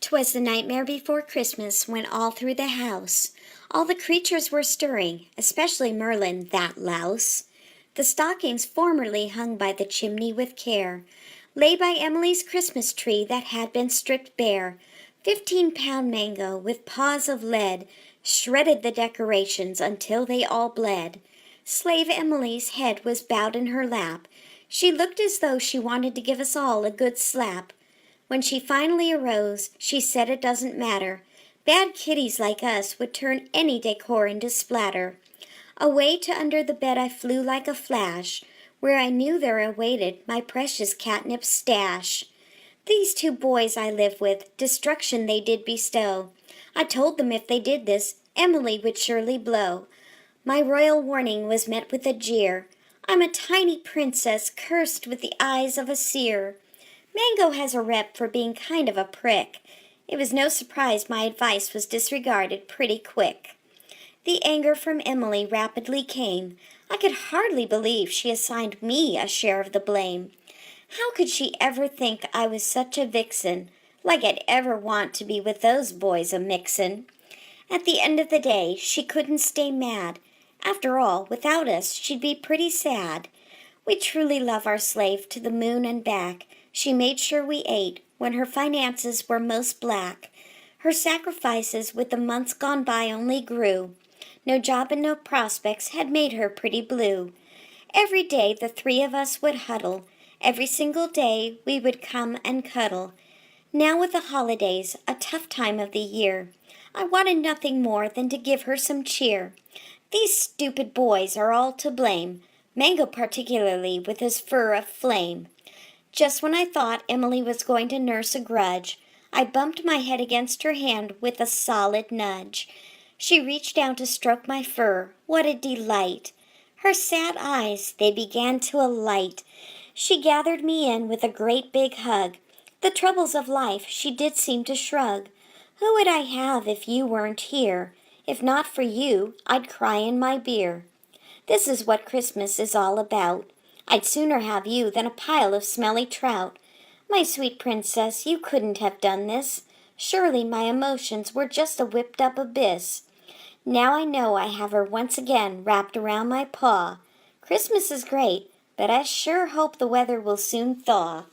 'Twas the nightmare before Christmas when all through the house all the creatures were stirring, especially Merlin, that louse. The stockings formerly hung by the chimney with care lay by Emily's Christmas tree that had been stripped bare. 15-pound mango with paws of lead shredded the decorations until they all bled. Slave Emily's head was bowed in her lap. She looked as though she wanted to give us all a good slap. When she finally arose, she said it doesn't matter. Bad kitties like us would turn any decor into splatter. Away to under the bed I flew like a flash, where I knew there awaited my precious catnip stash. These two boys I live with, destruction they did bestow. I told them if they did this, Emily would surely blow. My royal warning was met with a jeer. I'm a tiny princess cursed with the eyes of a seer. Mango has a rep for being kind of a prick. It was no surprise my advice was disregarded pretty quick. The anger from Emily rapidly came. I could hardly believe she assigned me a share of the blame. How could she ever think I was such a vixen, like I'd ever want to be with those boys a-mixin'? At the end of the day, she couldn't stay mad. After all, without us, she'd be pretty sad. We truly love our slave to the moon and back. She made sure we ate when her finances were most black. Her sacrifices with the months gone by only grew. No job and no prospects had made her pretty blue. Every day the three of us would huddle. Every single day we would come and cuddle. Now with the holidays, a tough time of the year, I wanted nothing more than to give her some cheer. These stupid boys are all to blame, Mango particularly with his fur of flame. Just when I thought Emily was going to nurse a grudge, I bumped my head against her hand with a solid nudge. She reached down to stroke my fur. What a delight! Her sad eyes, they began to alight. She gathered me in with a great big hug. The troubles of life she did seem to shrug. Who would I have if you weren't here? If not for you, I'd cry in my beer. This is what Christmas is all about. I'd sooner have you than a pile of smelly trout. My sweet princess, you couldn't have done this. Surely my emotions were just a whipped-up abyss. Now I know I have her once again wrapped around my paw. Christmas is great, but I sure hope the weather will soon thaw.